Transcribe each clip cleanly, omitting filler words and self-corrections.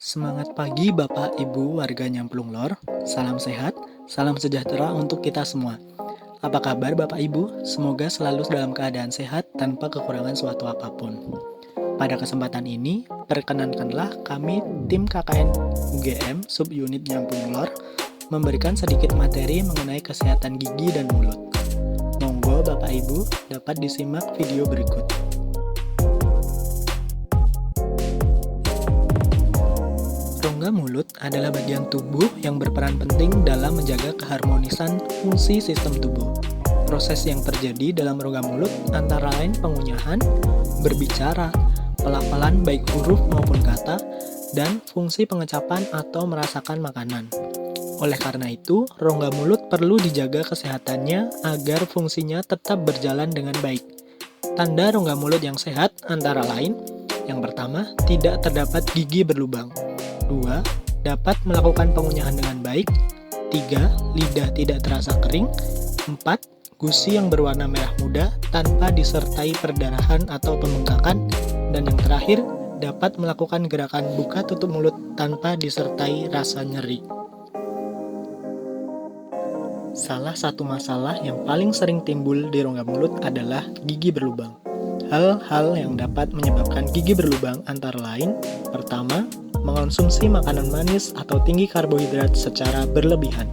Semangat pagi Bapak Ibu warga Nyamplung Lor, salam sehat, salam sejahtera untuk kita semua. Apa kabar Bapak Ibu? Semoga selalu dalam keadaan sehat tanpa kekurangan suatu apapun. Pada kesempatan ini, perkenankanlah kami tim KKN UGM Subunit Nyamplung Lor memberikan sedikit materi mengenai kesehatan gigi dan mulut. Monggo Bapak Ibu dapat disimak video berikut. Rongga mulut adalah bagian tubuh yang berperan penting dalam menjaga keharmonisan fungsi sistem tubuh. Proses yang terjadi dalam rongga mulut antara lain pengunyahan, berbicara, pelafalan baik huruf maupun kata, dan fungsi pengecapan atau merasakan makanan. Oleh karena itu, rongga mulut perlu dijaga kesehatannya agar fungsinya tetap berjalan dengan baik. Tanda rongga mulut yang sehat antara lain, yang pertama, tidak terdapat gigi berlubang. 2. Dapat melakukan pengunyahan dengan baik. 3. Lidah tidak terasa kering. 4. Gusi yang berwarna merah muda tanpa disertai perdarahan atau pembengkakan. Dan yang terakhir, dapat melakukan gerakan buka tutup mulut tanpa disertai rasa nyeri. Salah satu masalah yang paling sering timbul di rongga mulut adalah gigi berlubang. Hal-hal yang dapat menyebabkan gigi berlubang antara lain, pertama, mengonsumsi makanan manis atau tinggi karbohidrat secara berlebihan.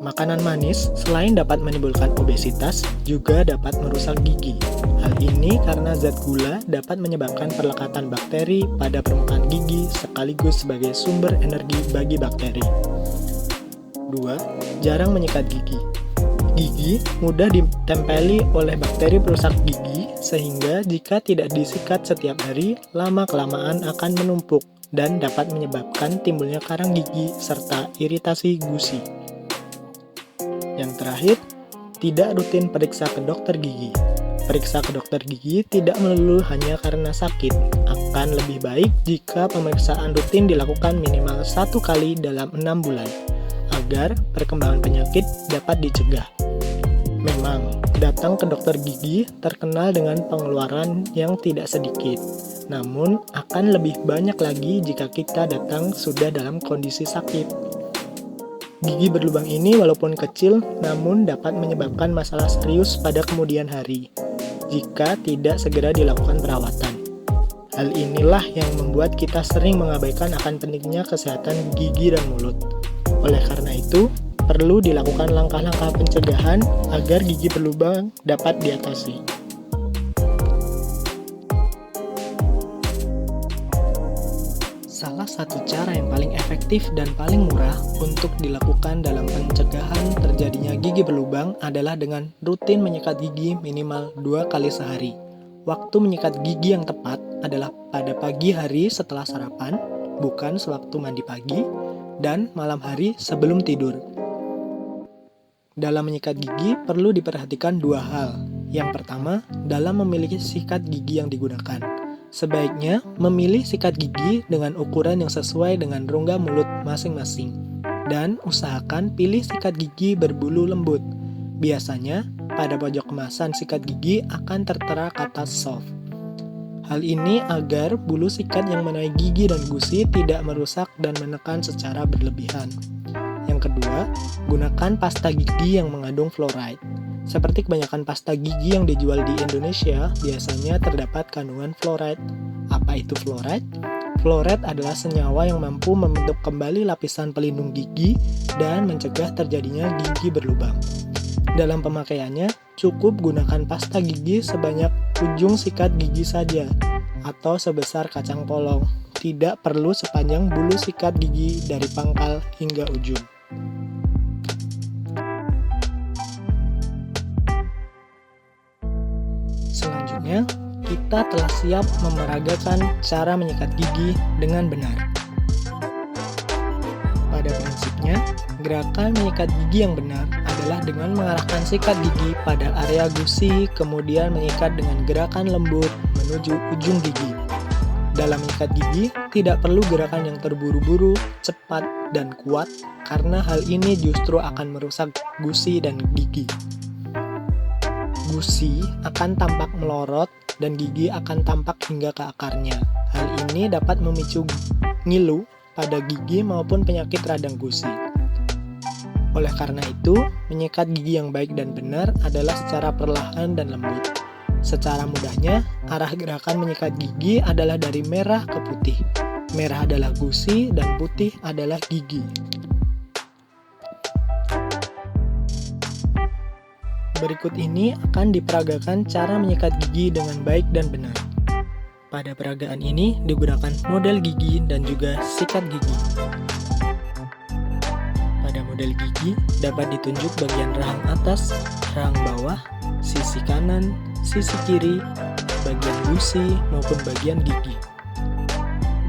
Makanan manis selain dapat menimbulkan obesitas, juga dapat merusak gigi. Hal ini karena zat gula dapat menyebabkan perlekatan bakteri pada permukaan gigi sekaligus sebagai sumber energi bagi bakteri. 2. Jarang menyikat gigi. Gigi mudah ditempeli oleh bakteri perusak gigi, sehingga jika tidak disikat setiap hari, lama-kelamaan akan menumpuk dan dapat menyebabkan timbulnya karang gigi serta iritasi gusi. Yang terakhir, tidak rutin periksa ke dokter gigi. Periksa ke dokter gigi tidak melulu hanya karena sakit. Akan lebih baik jika pemeriksaan rutin dilakukan minimal 1 kali dalam 6 bulan, agar perkembangan penyakit dapat dicegah. Memang, datang ke dokter gigi terkenal dengan pengeluaran yang tidak sedikit. Namun, akan lebih banyak lagi jika kita datang sudah dalam kondisi sakit. Gigi berlubang ini walaupun kecil, namun dapat menyebabkan masalah serius pada kemudian hari, jika tidak segera dilakukan perawatan. Hal inilah yang membuat kita sering mengabaikan akan pentingnya kesehatan gigi dan mulut. Oleh karena itu, perlu dilakukan langkah-langkah pencegahan agar gigi berlubang dapat diatasi. Salah satu cara yang paling efektif dan paling murah untuk dilakukan dalam pencegahan terjadinya gigi berlubang adalah dengan rutin menyikat gigi minimal 2 kali sehari. Waktu menyikat gigi yang tepat adalah pada pagi hari setelah sarapan, bukan sewaktu mandi pagi, dan malam hari sebelum tidur. Dalam menyikat gigi perlu diperhatikan 2 hal. Yang pertama, dalam memilih sikat gigi yang digunakan. Sebaiknya memilih sikat gigi dengan ukuran yang sesuai dengan rongga mulut masing-masing. Dan usahakan pilih sikat gigi berbulu lembut. Biasanya, pada pojok kemasan sikat gigi akan tertera kata soft. Hal ini agar bulu sikat yang menaik gigi dan gusi tidak merusak dan menekan secara berlebihan. Yang kedua, gunakan pasta gigi yang mengandung fluoride. Seperti kebanyakan pasta gigi yang dijual di Indonesia, biasanya terdapat kandungan fluoride. Apa itu fluoride? Fluoride adalah senyawa yang mampu membentuk kembali lapisan pelindung gigi dan mencegah terjadinya gigi berlubang. Dalam pemakaiannya, cukup gunakan pasta gigi sebanyak ujung sikat gigi saja, atau sebesar kacang polong. Tidak perlu sepanjang bulu sikat gigi dari pangkal hingga ujung. Selanjutnya, kita telah siap memeragakan cara menyikat gigi dengan benar. Pada prinsipnya, gerakan menyikat gigi yang benar adalah dengan mengarahkan sikat gigi pada area gusi, kemudian menyikat dengan gerakan lembut menuju ujung gigi. Dalam menyikat gigi, tidak perlu gerakan yang terburu-buru, cepat, dan kuat, karena hal ini justru akan merusak gusi dan gigi. Gusi akan tampak melorot dan gigi akan tampak hingga ke akarnya. Hal ini dapat memicu ngilu pada gigi maupun penyakit radang gusi. Oleh karena itu, menyikat gigi yang baik dan benar adalah secara perlahan dan lembut. Secara mudahnya, arah gerakan menyikat gigi adalah dari merah ke putih. Merah adalah gusi dan putih adalah gigi. Berikut ini akan diperagakan cara menyikat gigi dengan baik dan benar. Pada peragaan ini digunakan model gigi dan juga sikat gigi. Pada model gigi dapat ditunjuk bagian rahang atas, rahang bawah, sisi kanan, sisi kiri, bagian gusi maupun bagian gigi.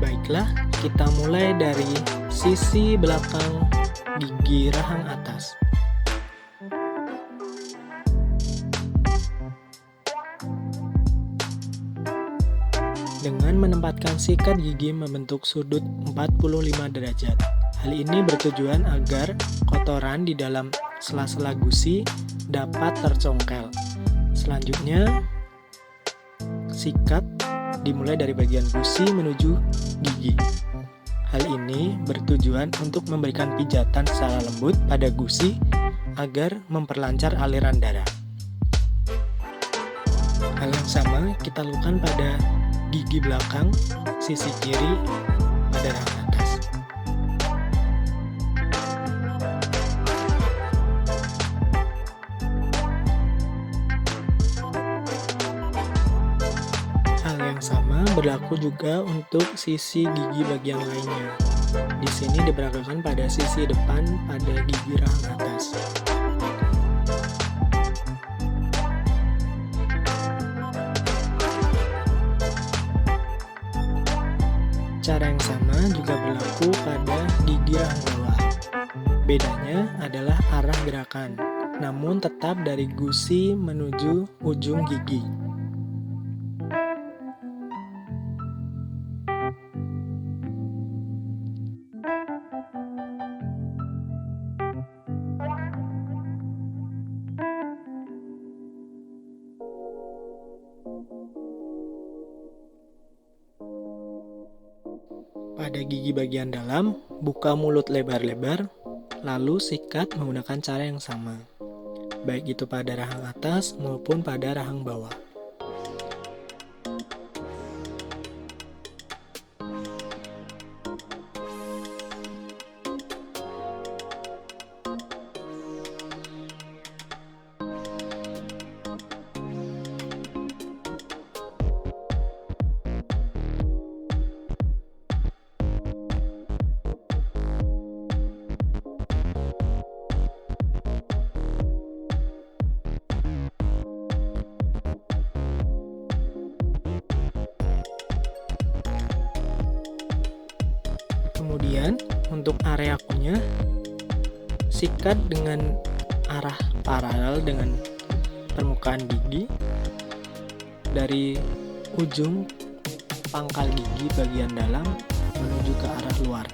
Baiklah, kita mulai dari sisi belakang gigi rahang atas. Dengan menempatkan sikat gigi membentuk sudut 45 derajat. Hal ini bertujuan agar kotoran di dalam sela-sela gusi dapat tercongkel. Selanjutnya, sikat dimulai dari bagian gusi menuju gigi. Hal ini bertujuan untuk memberikan pijatan secara lembut pada gusi agar memperlancar aliran darah. Hal yang sama kita lakukan pada gigi belakang, sisi kiri pada rahang atas. Hal yang sama berlaku juga untuk sisi gigi bagian lainnya. Di sini diperagakan pada sisi depan pada gigi rahang atas. Cara yang sama juga berlaku pada gigi rahang bawah. Bedanya adalah arah gerakan, namun tetap dari gusi menuju ujung gigi. Pada gigi bagian dalam, buka mulut lebar-lebar, lalu sikat menggunakan cara yang sama, baik itu pada rahang atas maupun pada rahang bawah. Kemudian untuk area kunyah, sikat dengan arah paralel dengan permukaan gigi dari ujung pangkal gigi bagian dalam menuju ke arah luar.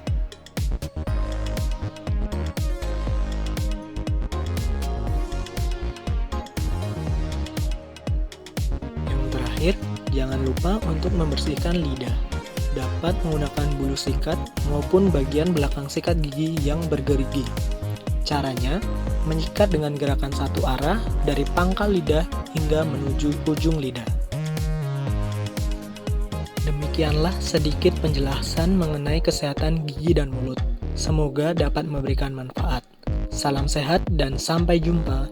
Yang terakhir, jangan lupa untuk membersihkan lidah. Dapat menggunakan bulu sikat maupun bagian belakang sikat gigi yang bergerigi. Caranya, menyikat dengan gerakan satu arah dari pangkal lidah hingga menuju ujung lidah. Demikianlah sedikit penjelasan mengenai kesehatan gigi dan mulut. Semoga dapat memberikan manfaat. Salam sehat dan sampai jumpa.